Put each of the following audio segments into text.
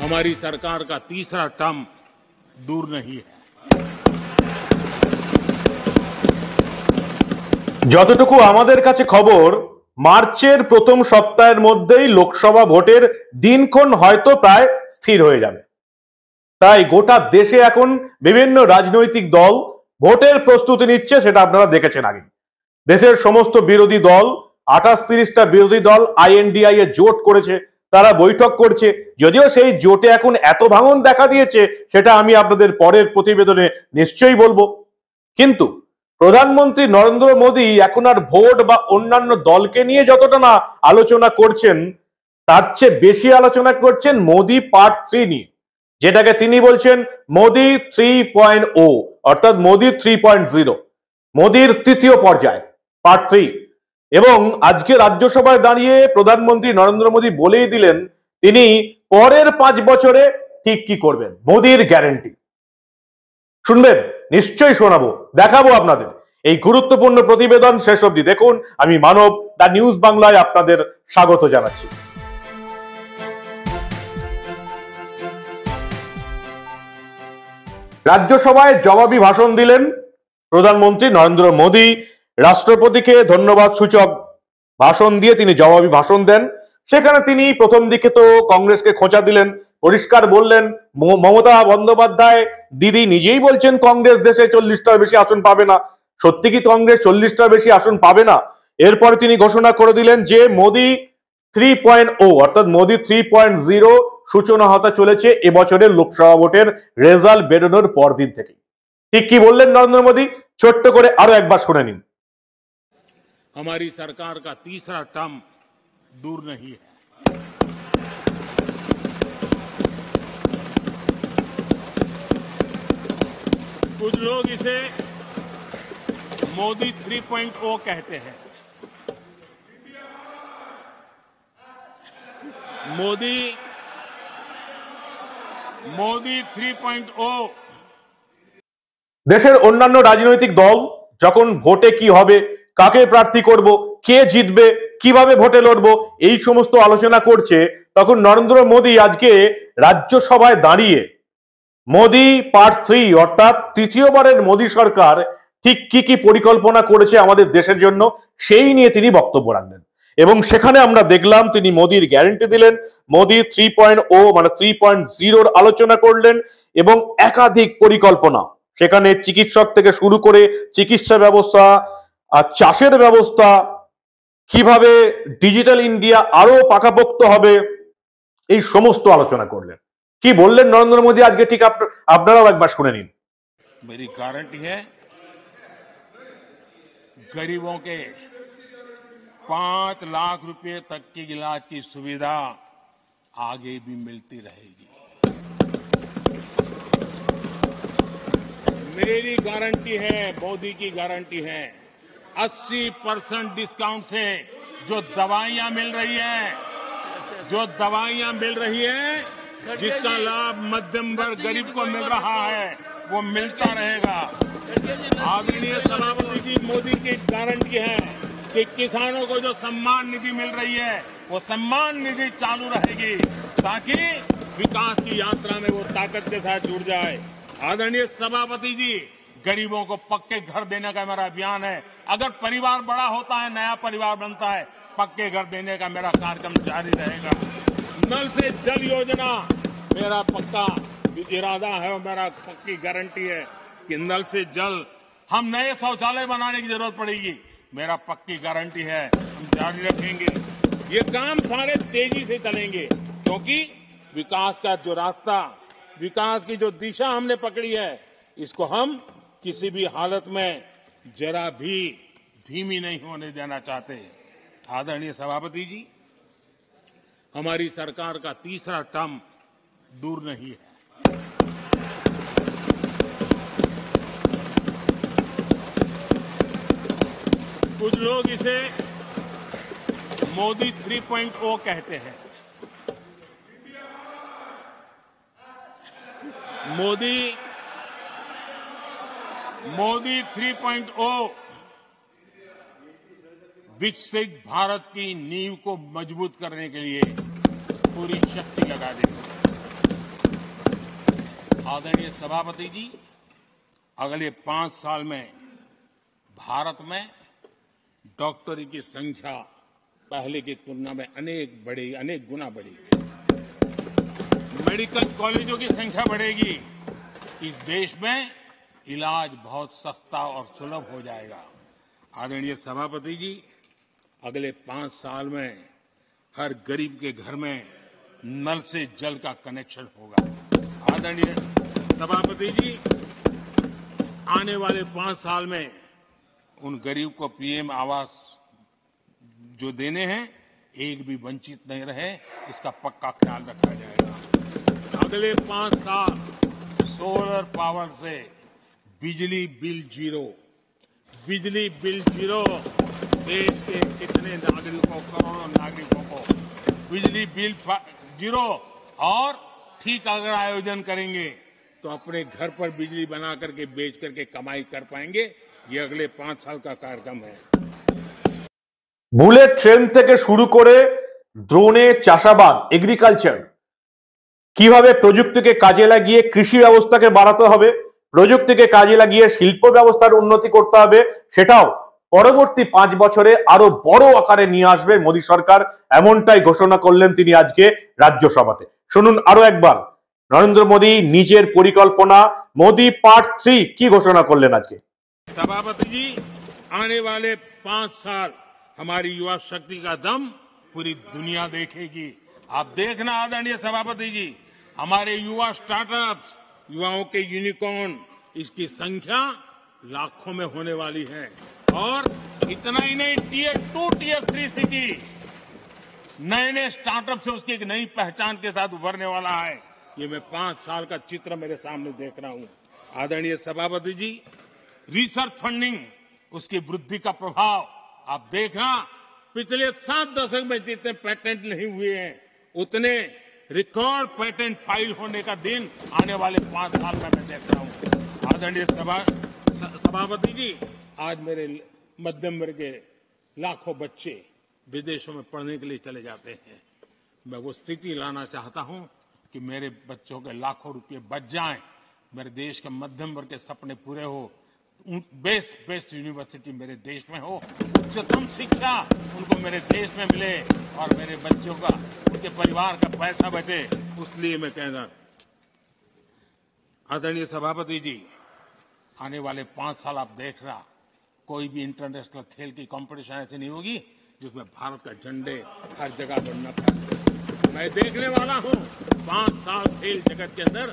हमारी सरकार का तीसरा टर्म दूर नहीं है। যতটুকু আমাদের কাছে খবর, মার্চের প্রথম সপ্তাহের মধ্যেই লোকসভা ভোটের দিনক্ষণ হয়তো প্রায় স্থির হয়ে যাবে। তাই গোটা দেশে এখন বিভিন্ন রাজনৈতিক দল ভোটের প্রস্তুতি নিচ্ছে, সেটা আপনারা দেখেছেন আগে। দেশের সমস্ত বিরোধী দল, 28-30টা বিরোধী দল আইএনডিআই এ জোট করেছে, তারা বৈঠক করছে। যদিও সেই জোটে এখন এত ভাঙন দেখা দিয়েছে, সেটা আমি আপনাদের পরের প্রতিবেদনে নিশ্চয়ই বলবো। কিন্তু প্রধানমন্ত্রী নরেন্দ্র মোদী এখন আর ভোট বা অন্যান্য দলকে নিয়ে যতটা না আলোচনা করছেন, তার চেয়ে বেশি আলোচনা করছেন মোদী পার্ট 3 নিয়ে, যেটাকে তিনি বলছেন মোদী 3.0, অর্থাৎ মোদী 3.0, মোদীর তৃতীয় পর্যায়, পার্ট 3। এবং আজকে রাজ্যসভায় দাঁড়িয়ে প্রধানমন্ত্রী নরেন্দ্র মোদী বলেই দিলেন তিনি পরের 5 বছরে ঠিক কি করবেন, মোদীর গ্যারান্টি। শুনবেন? নিশ্চয়ই শোনাবো, দেখাবো আপনাদের। এই গুরুত্বপূর্ণ প্রতিবেদন শেষ অবধি দেখুন। আমি মানব, দা নিউজ বাংলায় আপনাদের স্বাগত জানাচ্ছি। রাজ্যসভায় জবাবি ভাষণ দিলেন প্রধানমন্ত্রী নরেন্দ্র মোদী। রাষ্ট্রপতিকে ধন্যবাদ সূচক ভাষণ দিয়ে তিনি জবাবি ভাষণ দেন। সেখানে তিনি প্রথম দিকে তো কংগ্রেসকে খোঁচা দিলেন, পরিষ্কার বললেন মমতা বন্দ্যোপাধ্যায় দিদি নিজেই বলছেন কংগ্রেস দেশে 40টার বেশি আসন পাবে না। সত্যি কি কংগ্রেস 40টার বেশি আসন পাবে না? এরপরে তিনি ঘোষণা করে দিলেন যে মোদী 3.0 অর্থাৎ মোদী 3.0 সূচনা হতে চলেছে এবছরের লোকসভা ভোটের রেজাল্ট বেরোনোর পরদিন থেকে। ঠিক কি বললেন নরেন্দ্র মোদী, ছোট্ট করে আরো একবার শুনে নিন। हमारी सरकार का तीसरा टर्म दूर नहीं है। कुछ लोग इसे मोदी 3.0 कहते हैं। मोदी 3.0 দেশের অন্যান্য রাজনৈতিক দল যখন ভোটে কি হবে, কাকে প্রার্থী করব, কে জিতবে, কিভাবে ভোটে লড়বো, এই সমস্ত আলোচনা করছে, তখন নরেন্দ্র মোদী আজকে রাজ্যসভায় দাঁড়িয়ে মোদী পার্ট 3 অর্থাৎ তৃতীয়বারের মোদী সরকার ঠিক কি কি পরিকল্পনা করেছে আমাদের দেশের জন্য, সেই নিয়ে তিনি বক্তব্য রাখলেন। এবং সেখানে আমরা দেখলাম তিনি মোদীর গ্যারান্টি দিলেন, মোদী 3.0 মানে 3.0 আলোচনা করলেন এবং একাধিক পরিকল্পনা, সেখানে চিকিৎসক থেকে শুরু করে চিকিৎসা ব্যবস্থা আর চাষের ব্যবস্থা, কিভাবে ডিজিটাল ইন্ডিয়া আরো পাকাপোক্ত হবে, এই সমস্ত আলোচনা করলেন। কি বললেন নরেন্দ্র মোদী আজকে, ঠিক আপনারাও একবার শুনে নিন। मेरी गारंटी है गरीबों के 5 लाख रुपए तक की इलाज की सुविधा आगे भी मिलती रहेगी। मेरी गारंटी है, मोदी की गारंटी है, 80% डिस्काउंट से जो दवाइयां मिल रही है, जिसका लाभ मध्यम वर्ग गरीब को मिल रहा है, वो मिलता रहेगा। आदरणीय सभापति जी, मोदी की गारंटी है कि किसानों को जो सम्मान निधि मिल रही है, वो सम्मान निधि चालू रहेगी ताकि विकास की यात्रा में वो ताकत के साथ जुड़ जाए। आदरणीय सभापति जी, गरीबों को पक्के घर देने का मेरा अभियान है। अगर परिवार बड़ा होता है, नया परिवार बनता है, पक्के घर देने का मेरा कार्यक्रम जारी रहेगा। नल से जल योजना मेरा पक्का इरादा है और मेरा पक्की गारंटी है कि नल से जल, हम नए शौचालय बनाने की जरूरत पड़ेगी, मेरा पक्की गारंटी है, हम जारी रखेंगे। ये काम सारे तेजी से चलेंगे क्योंकि विकास का जो रास्ता, विकास की जो दिशा हमने पकड़ी है, इसको हम किसी भी हालत में जरा भी धीमी नहीं होने देना चाहते। आदरणीय सभापति जी, हमारी सरकार का तीसरा टर्म दूर नहीं है। कुछ लोग इसे मोदी 3.0 कहते हैं। मोदी 3.0 विकसित भारत की नींव को मजबूत करने के लिए पूरी शक्ति लगा देंगे। आदरणीय सभापति जी, अगले 5 साल में भारत में डॉक्टरी की संख्या पहले की तुलना में अनेक गुना बढ़ेगी। मेडिकल कॉलेजों की संख्या बढ़ेगी। इस देश में इलाज बहुत सस्ता और सुलभ हो जाएगा। आदरणीय सभापति जी, अगले 5 साल में हर गरीब के घर में नल से जल का कनेक्शन होगा। आदरणीय सभापति जी, आने वाले 5 साल में उन गरीब को पीएम आवास जो देने हैं, एक भी वंचित नहीं रहे, इसका पक्का ख्याल रखा जाएगा। अगले 5 साल सोलर पावर से बिजली बिल जीरो। बिजली बिल जीरो। देश के कितने नागरिकों, करोड़ों नागरिकों को बिजली बिल जीरो। और ठीक अगर आयोजन करेंगे तो अपने घर पर बिजली बना करके बेच करके कमाई कर पाएंगे। ये अगले 5 साल का कार्यक्रम है। বুলেট ট্রেন থেকে শুরু করে ড্রোনে চাষাবাদ, এগ্রিকালচার, কিভাবে প্রযুক্তিকে কাজে লাগিয়ে কৃষি ব্যবস্থাকে বাড়াতে হবে, প্রযুক্তিকে কাজে লাগিয়ে শিল্প ব্যবস্থার উন্নতি করতে হবে, সেটাও পরবর্তী 5 বছরে আরো বড় আকারে নিয়ে আসবে মোদী সরকার, এমনটাই ঘোষণা করলেন তিনি আজকে রাজ্যসভাতে। শুনুন আরো একবার নরেন্দ্র মোদী নিজের পরিকল্পনা মোদী পার্ট 3 কি ঘোষণা করলেন আজকে। सभापति जी, आने वाले 5 साल हमारी युवा शक्ति का दम पूरी दुनिया देखेगी। आप देखना आदरणीय सभापति जी, हमारे युवा स्टार्टअप्स, युवाओं के यूनिकॉर्न, इसकी संख्या लाखों में होने वाली है। और इतना ही नहीं, टियर 2, टियर 3 सिटी नए नए स्टार्टअप से उसकी एक नई पहचान के साथ उभरने वाला है। ये मैं 5 साल का चित्र मेरे सामने देख रहा हूं। आदरणीय सभापति जी, रिसर्च फंडिंग, उसकी वृद्धि का प्रभाव आप देखना। पिछले 7 दशक में जितने पेटेंट नहीं हुए हैं, उतने रिकॉर्ड पेटेंट फाइल होने का दिन आने वाले 5 साल में मैं देख रहा हूं। आदरणीय सभापति जी, आज मेरे मध्यम वर्ग के लाखों बच्चे विदेशों में पढ़ने के लिए चले जाते हैं। मैं वो स्थिति लाना चाहता हूं कि मेरे बच्चों के लाखों रुपए बच जाएं, मेरे देश के मध्यम वर्ग के सपने पूरे हो, बेस्ट यूनिवर्सिटी मेरे देश में हो, उच्चतम शिक्षा उनको मेरे देश में मिले और मेरे बच्चों का, उनके परिवार का पैसा बचे। इसलिए मैं कह रहा, आदरणीय सभापति जी, आने वाले 5 साल आप देख रहा, कोई भी इंटरनेशनल खेल की कंपटीशन ऐसी नहीं होगी जिसमें भारत का झंडे हर जगह पर न फहरे। मैं देखने वाला हूं 5 साल खेल जगत के अंदर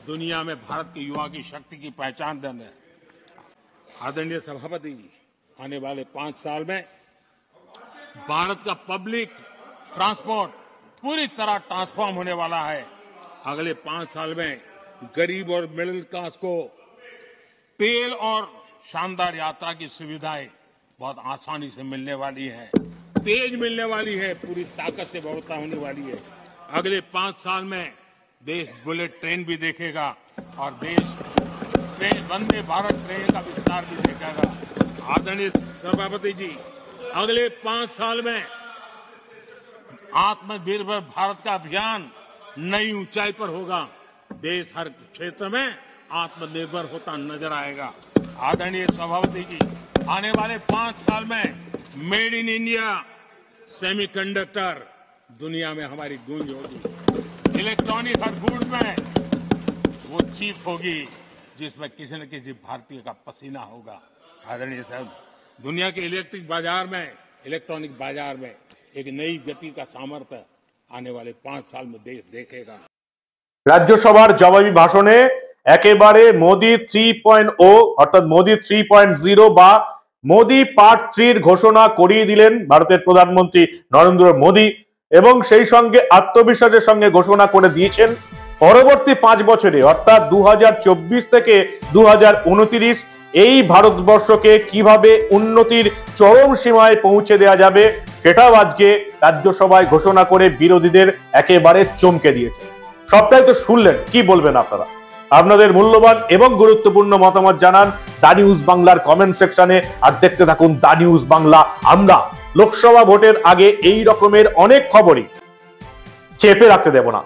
दुनिया में भारत के युवा की शक्ति की पहचान देने। आदरणीय सभापति जी, आने वाले 5 साल में भारत का पब्लिक ट्रांसपोर्ट पूरी तरह ट्रांसफॉर्म होने वाला है। अगले 5 साल में गरीब और मिडिल क्लास को तेल और शानदार यात्रा की सुविधाएं बहुत आसानी से मिलने वाली है, तेज मिलने वाली है, पूरी ताकत से व्यवस्था होने वाली है। अगले 5 साल में देश बुलेट ट्रेन भी देखेगा और देश वंदे भारत ट्रेन का विस्तार भी देखेगा। आदरणीय सभापति जी, अगले 5 साल में आत्मनिर्भर भारत का अभियान नई ऊंचाई पर होगा। देश हर क्षेत्र में आत्मनिर्भर होता नजर आएगा। आदरणीय सभापति जी, आने वाले 5 साल में मेड इन इंडिया सेमीकंडक्टर दुनिया में हमारी गूंज होगी। इलेक्ट्रॉनिक हर गुड्स में वो चीप होगी जिसमें किसी न किसी भारतीय का पसीना होगा। आदरणीय साहब, दुनिया के इलेक्ट्रिक बाजार में, इलेक्ट्रॉनिक बाजार में एक नई गति का सामर्थ्य आने वाले 5 साल में देश देखेगा। राज्यसभार जवाबी भाषणे একেবারে মোদি 3.0 অর্থাৎ মোদি 3.0 বা মোদি পার্ট 3 এর ঘোষণা করিয়ে দিলেন ভারতের প্রধানমন্ত্রী নরেন্দ্র মোদী এবং সেই সঙ্গে আত্মবিশ্বাসের সঙ্গে ঘোষণা করে দিয়েছেন পরবর্তী 5 বছরে অর্থাৎ 2024 থেকে 2029 এই ভারতবর্ষকে কিভাবে উন্নতির চরম সীমায় পৌঁছে দেওয়া যাবে সেটাও আজকে রাজ্যসভায় ঘোষণা করে বিরোধীদের একেবারে চমকে দিয়েছে। সবটাই তো শুনলেন, কি বলবেন আপনারা? আপনাদের মূল্যবান এবং গুরুত্বপূর্ণ মতামত জানান দা নিউজ বাংলার কমেন্ট সেকশনে। আর দেখতে থাকুন দা নিউজ বাংলা। আমরা লোকসভা ভোটের আগে এই রকমের অনেক খবরই চেপে রাখতে দেব না।